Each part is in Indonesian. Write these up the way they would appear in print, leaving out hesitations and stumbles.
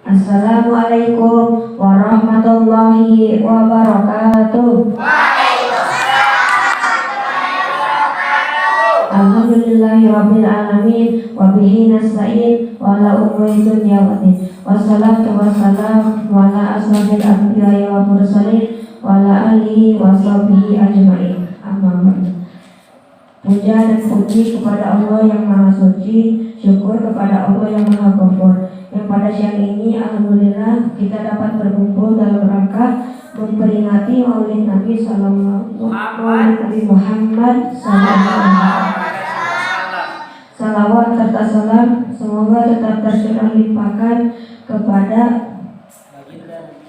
Assalamualaikum warahmatullahi wabarakatuh. Alhamdulillahirabbil alamin wa bihi nasta'in wa ala umuri dunya waddin. Wassalatu wassalamu ala asrofil anbiya'i wal mursalin wa ala alihi wa sahbihi ajma'in. Amma ba'du. Puja dan puji kepada Allah yang Maha Suci, syukur kepada Allah yang Maha Ghafur. Yang pada siang ini alhamdulillah kita dapat berkumpul dalam rangka memperingati Maulid Nabi Muhammad sallallahu. Salawat serta salam semoga tetap tercurah limpahkan kepada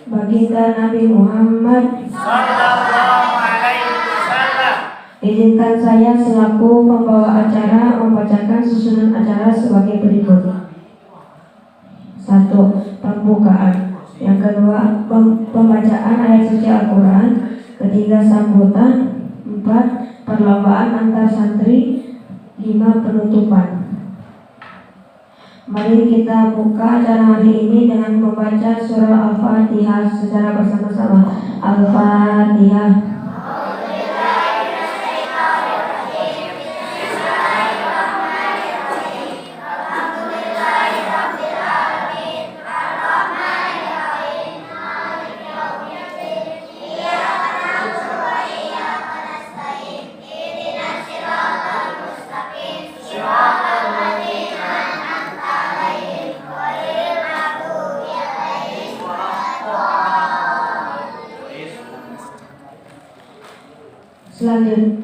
baginda Nabi Muhammad sallallahu alaihi wasallam. Izinkan saya selaku pembawa acara membacakan susunan acara sebagai berikut. 1. Pembukaan. Yang kedua, pembacaan ayat suci Al-Quran. Ketiga, sambutan. 4. Perlombaan antar santri. 5. Penutupan. Mari kita buka acara hari ini dengan membaca surah Al-Fatihah secara bersama-sama. Al-Fatihah.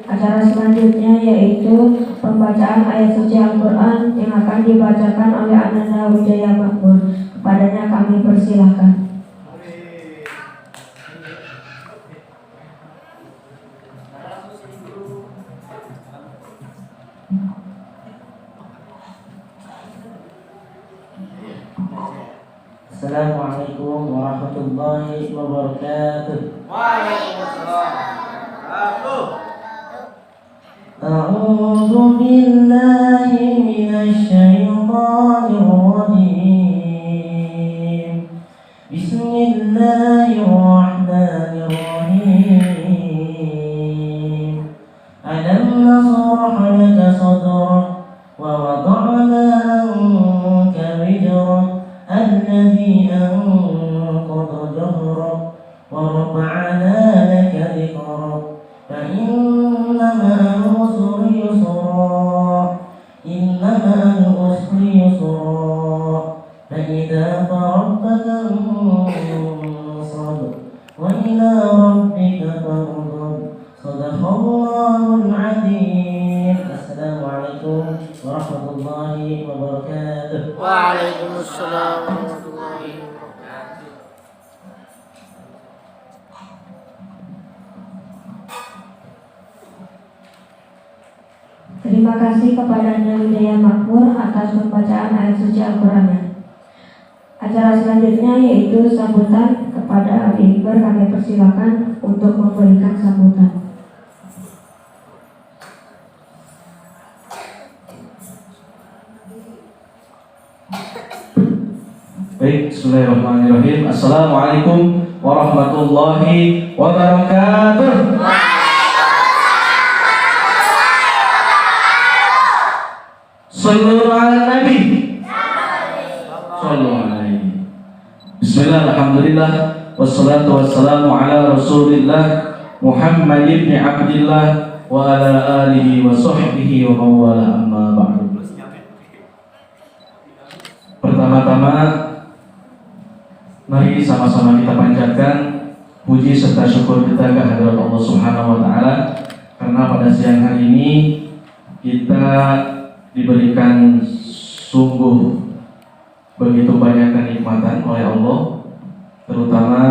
Acara selanjutnya yaitu pembacaan ayat suci Al-Quran yang akan dibacakan oleh Ananda Wijaya Makmur. Kepadanya kami persilahkan. Assalamualaikum warahmatullahi wabarakatuh. Waalaikumsalam. A'udzu billahi minasy syaithanir rajim. Bismillahirrahmanirrahim. Alam nashrah laka sadrak wa wada'na anka wizrak alladhi anqadha dhahrak wa rafa'na laka dhikrak. فإن مع العسر يسرا إن مع العسر يسرا فإذا فرغت فانصب وإلى ربك فارغب صدق الله العظيم. السلام عليكم ورحمة الله وبركاته. Waalaikumsalam warahmatullahi wabarakatuh. Terima kasih kepada Ananda Wijaya Makmur atas pembacaan ayat suci Al-Qurannya. Acara selanjutnya yaitu sambutan kepada Ali Akbar. Kami persilakan untuk memberikan sambutan. Baik, bismillahirrahmanirrahim. Assalamualaikum warahmatullahi wabarakatuh. Sallu ala Nabi. Sallu alaihi. Bismillah, alhamdulillah, wassalatu wassalamu ala Rasulillah Muhammad ibn Abdillah wa ala alihi wa sahbihi wa mawala, amma ba'du. Pertama-tama mari sama-sama kita panjatkan puji serta syukur kita kehadirat Allah Subhanahu wa taala karena pada siang hari ini kita diberikan sungguh begitu banyak kenikmatan oleh Allah, terutama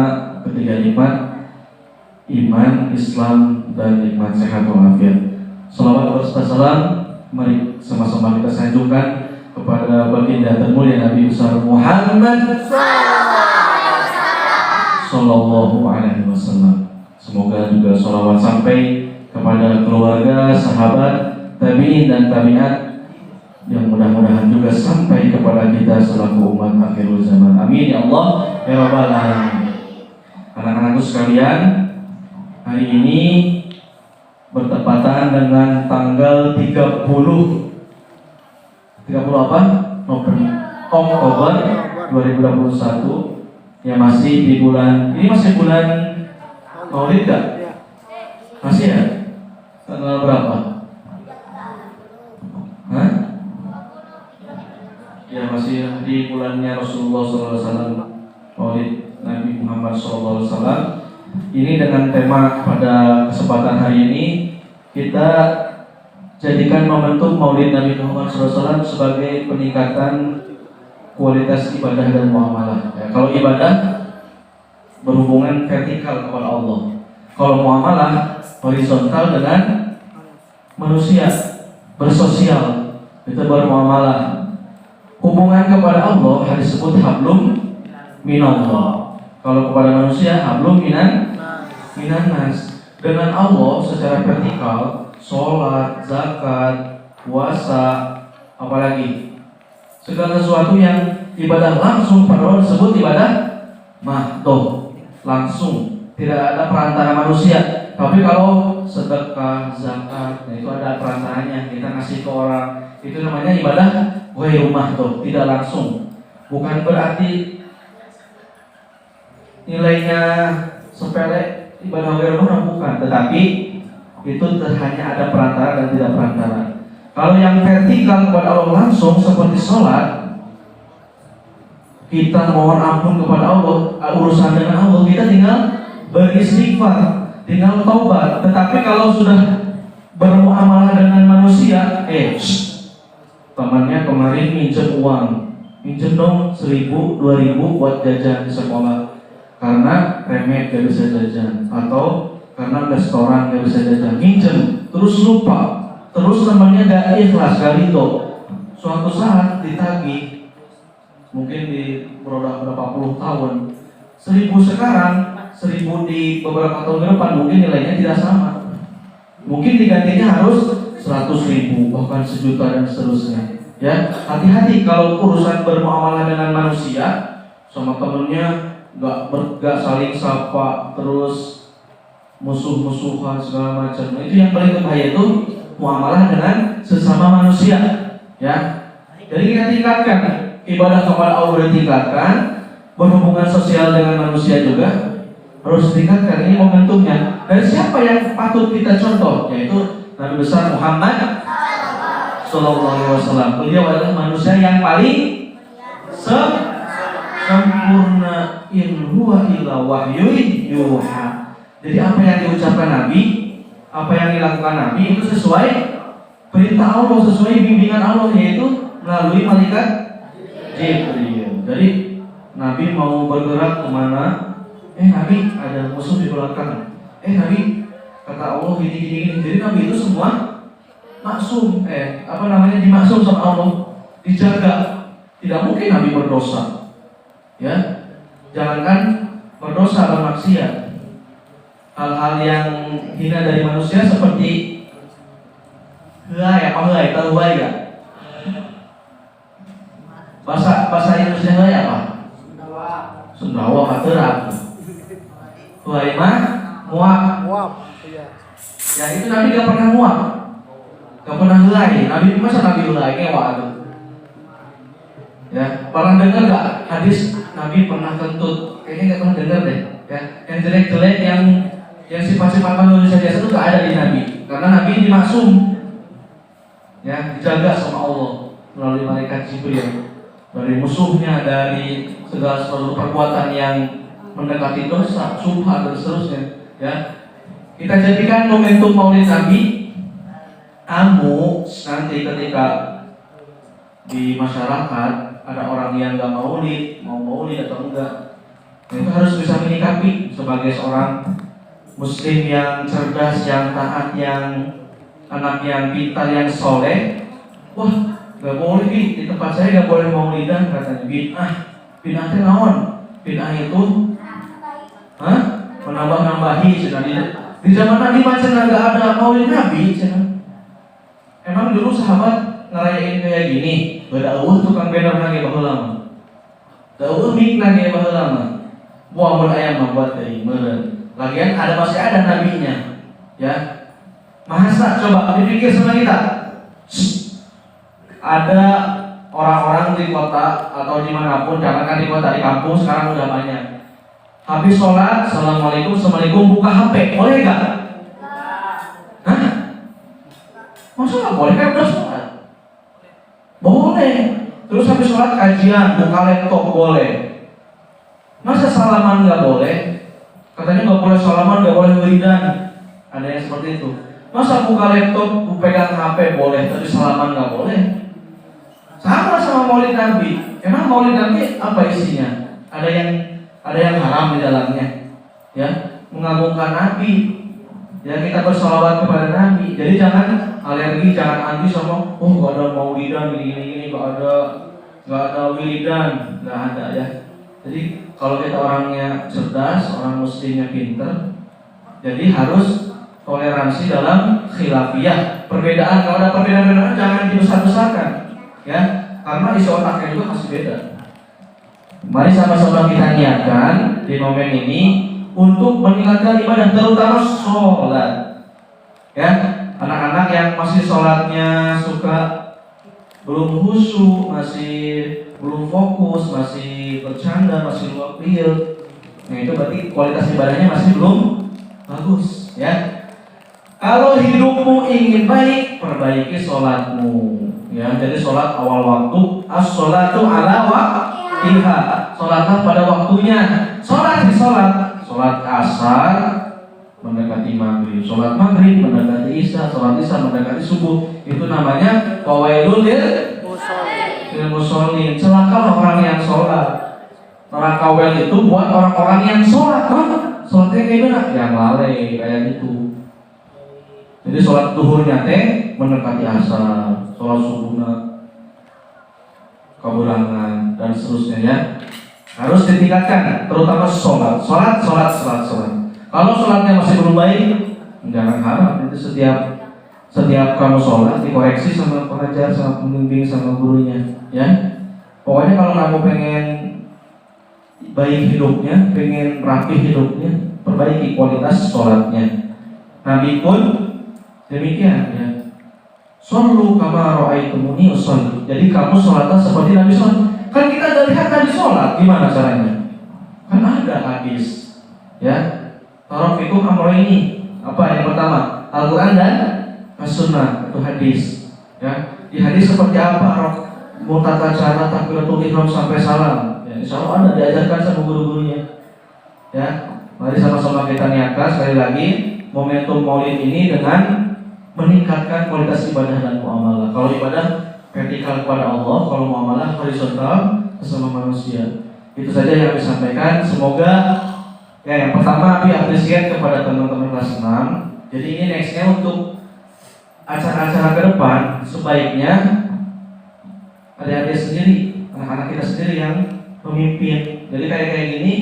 ketiga nikmat iman, Islam, dan nikmat sehat walafiat. Salawat serta salam mari sama-sama kita sanjungkan kepada baginda termulia Nabi besar Muhammad sallallahu alaihi wasallam. Semoga juga salawat sampai kepada keluarga, sahabat, tabi'in dan tabi'at yang mudah-mudahan juga sampai kepada kita selaku umat akhirul zaman. Amin. Amin ya Allah ya Rabbal Alamin. Anak-anakku sekalian, hari ini bertepatan dengan tanggal 30 apa? Oktober 2021, ya masih di bulan, ini masih bulan Maulid gak? Masih ya? Tanggal berapa? Hah? Ya masih di bulannya Rasulullah SAW, Maulid Nabi Muhammad SAW. Ini dengan tema pada kesempatan hari ini kita jadikan momentum Maulid Nabi Muhammad SAW sebagai peningkatan kualitas ibadah dan muamalah. Ya, kalau ibadah berhubungan vertikal kepada Allah, kalau muamalah horizontal dengan manusia, bersosial, itu bermuamalah. Hubungan kepada Allah disebut hablum minallah. Kalau kepada manusia hablum minanas. Dengan Allah secara vertikal, sholat, zakat, puasa, apalagi segala sesuatu yang ibadah langsung pada Allah disebut ibadah mahdoh, langsung, tidak ada perantara manusia. Tapi kalau sedekah, zakat, itu ada perantaranya, kita ngasih ke orang, itu namanya ibadah ghairu mahdoh, tidak langsung. Bukan berarti nilainya sepele ibadah ghairu mahdoh, bukan, tetapi itu hanya ada perantara dan tidak perantara. Kalau yang vertikal kepada Allah langsung seperti sholat, kita mohon ampun kepada Allah, urusan dengan Allah, kita tinggal beristighfar, tinggal taubat. Tetapi kalau sudah bermuamalah dengan manusia, temannya kemarin minjem uang, minjem dong 1.000, 2.000 buat jajan di sekolah, karena remet gak bisa jajan, atau karena restoran gak bisa jajan, minjem, terus lupa, terus temannya gak ikhlas, gak ridho. Suatu saat ditagih, mungkin di berapa puluh tahun, 1.000 sekarang, 1.000 di beberapa tahun ke depan, mungkin nilainya tidak sama. Mungkin digantinya harus 100.000, bahkan 1 juta dan seterusnya. Ya, hati-hati kalau urusan bermuamalah dengan manusia, sama temennya gak saling sapa, terus musuh-musuhan segala macam. Itu yang paling berbahaya, itu muamalah dengan sesama manusia. Ya, jadi kita tingkatkan ibadah kepada Allah, ditingkatkan, berhubungan sosial dengan manusia juga harus ditingkatkan. Ini momentumnya. Dan siapa yang patut kita contoh? Yaitu Nabi besar Muhammad Sallallahu Alaihi Wasallam. Beliau adalah manusia yang paling sempurna, in huwa illa wahyun yuha. Jadi apa yang diucapkan Nabi, apa yang dilakukan Nabi itu sesuai perintah Allah, sesuai bimbingan Allah, yaitu melalui malaikat Jibril. Jadi Nabi mau bergerak kemana? Nabi ada musuh di belakang. Nabi kata Allah gini. Jadi Nabi itu semua maksum, dimaksum sama Allah, dijaga. Tidak mungkin Nabi berdosa. Ya, jangankan berdosa, bermaksiat. Hal-hal yang hina dari manusia seperti helai, tahu helai ya? Bahasa Indonesia helai apa? Sundawa materak. Helai mah muak. Ya itu Nabi gak pernah muak, gak pernah helai. Nabi masa Nabi helai ngewa tuh. Ya, pernah dengar gak hadis Nabi pernah kentut? Kayaknya gak pernah dengar deh. Ya, yang jelek-jelek, yang sifat-sifat manusia biasa itu gak ada di Nabi, karena Nabi dimaksum, ya, dijaga sama Allah melalui malaikat Jibril dari musuhnya, dari segala sesuatu perbuatan yang mendekati dosa, subhat dan seterusnya. Ya, kita jadikan momentum Maulid Nabi. Nanti ketika di masyarakat ada orang yang gak maulid, mau maulid atau enggak, itu harus bisa menyikapi sebagai seorang muslim yang cerdas, yang taat, yang anak yang pintar, yang soleh. Wah, gak boleh di tempat saya gak boleh maulidan, katanya. Bid'ah itu naon? Bid'ah itu menambah-nambahi. Di zaman Nabi macam gak ada maulid Nabi. Emang dulu sahabat ngerayain kayak gini, berdakwah tukang banner lagi baheula. Teu unik lagi baheula mah. Mun aya membuat dari meureun. Lagian masih ada nabinya. Ya. Masa coba dipikir sama kita. Ada orang-orang di kota atau dimanapun, jangankan di kota, di kampung sekarang udah banyak. Habis sholat, assalamualaikum, assalamualaikum, buka HP, boleh gak? Hah? Masa gak boleh kan udah sholat? Boleh. Terus habis sholat kajian, buka laptop, boleh. Masa salaman gak boleh? Katanya gak boleh salaman, gak boleh wiridan. Ada yang seperti itu. Masa buka laptop, pegang HP boleh, tapi salaman gak boleh? Sama maulid Nabi. Emang maulid Nabi apa isinya? Ada yang haram di dalamnya. Ya, mengagungkan Nabi. Ya, kita bersolawat kepada Nabi. Jadi jangan alergi, jangan anti sama gak ada maulidan gini, gak ada wiridan, gak ada ya. Jadi kalau kita orangnya cerdas, orang muslimnya pinter, jadi harus toleransi dalam khilafiyah. Perbedaan, kalau ada perbedaan jangan dibesar-besarkan. Ya, karena isi otaknya juga masih beda. Mari sama-sama kita niatkan di momen ini untuk meningkatkan ibadah, terutama sholat. Ya, anak-anak yang masih sholatnya suka belum khusyuk, masih belum fokus, masih bercanda, masih luap real. Nah itu berarti kualitas ibadahnya masih belum bagus. Ya, kalau hidupmu ingin baik, perbaiki sholatmu. Ya, jadi sholat awal waktu, as-sholatu ala waqtiha. Sholatlah pada waktunya. Sholat asar mendekati maghrib, sholat maghrib mendekati isya, sholat isya mendekati subuh. Itu namanya fawailul lil musholin. Celakalah orang yang sholat. Neraka wel itu buat orang-orang yang sholat. Sholatnya kayak gimana? Yang lalai kayak gitu. Jadi sholat duhurnya teh mendekati asar, sholat subuhnya keburangan dan seterusnya ya. Harus ditingkatkan, terutama sholat. Kalau sholatnya masih belum baik, jangan harap nanti setiap kamu sholat dikoreksi sama pengajar, sama pembimbing, sama gurunya ya. Pokoknya kalau kamu pengen baik hidupnya, pengen rapi hidupnya, perbaiki kualitas sholatnya. Nabi pun demikian ya. Shollu kama ra'aitumuni usolli. Jadi kamu sholatlah seperti Nabi sholat. Kan kita udah lihat Nabi sholat, gimana caranya? Kan ada hadis ya. Tarafikum amroini. Apa yang pertama? Al-Quran dan As-Sunnah. Itu hadis ya. Di hadis seperti apa? Mutata cara takbiratul ihram sampai salam ya, insya Allah ada diajarkan sama guru-gurunya ya. Mari sama-sama kita niatkan sekali lagi momentum maulid ini dengan meningkatkan kualitas ibadah dan muamalah. Kalau ibadah vertikal kepada Allah, kalau muamalah horizontal sesama manusia. Itu saja yang disampaikan. Semoga ya yang pertama Abi apresiat kepada teman-teman kelas 6. Jadi ini nextnya untuk acara-acara ke depan sebaiknya adik-adik sendiri, anak-anak kita sendiri yang memimpin. Jadi kayak gini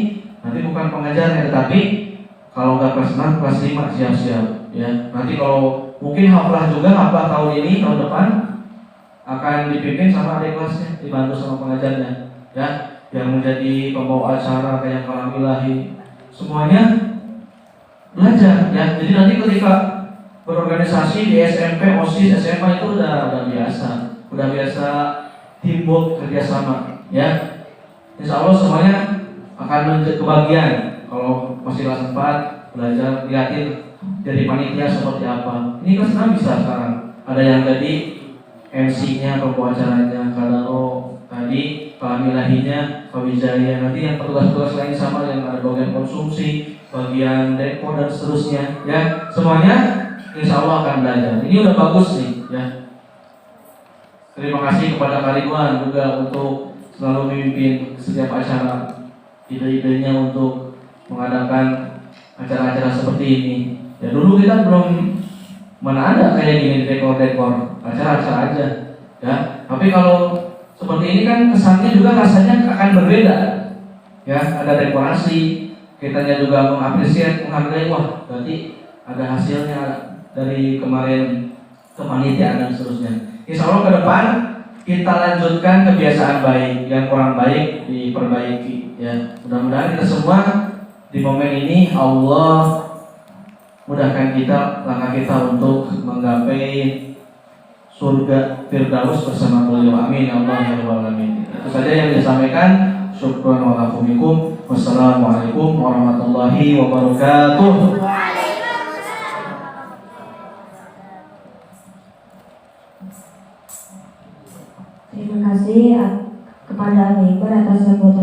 nanti bukan pengajarnya, tetapi kalau nggak kelas 6, kelas 5 siap-siap ya. Nanti kalau mungkin haflah tahun ini, tahun depan akan dipimpin sama adik kelasnya, dibantu sama pengajarnya ya, yang menjadi pembawa acara kayak kalam ilahi, semuanya belajar ya. Jadi nanti ketika berorganisasi di SMP, OSIS, SMA itu udah biasa teamwork, kerjasama ya. Insya Allah semuanya akan menjadi kebagian. Kalau masih kelas 4 belajar liatin jadi panitia seperti apa. Ini kelas 6 bisa sekarang. Ada yang jadi MC-nya, pembawa acaranya, kadaro tadi, pahamilahinya, pabijaya. Nanti yang petugas-petugas lain sama, yang ada bagian konsumsi, bagian depo dan seterusnya. Ya, semuanya insya Allah akan belajar. Ini udah bagus nih. Ya. Terima kasih kepada Kak Ridwan juga untuk selalu memimpin setiap acara. Ide-idenya untuk mengadakan acara-acara seperti ini. Ya dulu kita belum mana ada kayak gini dekor-dekor, acara-acara aja ya. Tapi kalau seperti ini kan kesannya juga rasanya akan berbeda ya. Ada dekorasi, kitanya juga mengapresiasi, menghargai, wah berarti ada hasilnya dari kemarin kepanitiaan dan seterusnya. Insya Allah ke depan kita lanjutkan kebiasaan baik, yang kurang baik diperbaiki ya. Mudah-mudahan kita semua di momen ini Allah mudahkan kita, langkah kita untuk menggapai surga Firdaus bersama beliau. Amin ya Allah ya Rabbal alamin. Itu saja yang disampaikan. Syukran wa lakum. Wassalamualaikum warahmatullahi wabarakatuh. Terima kasih kepada Al-Ikhbar atas sambutan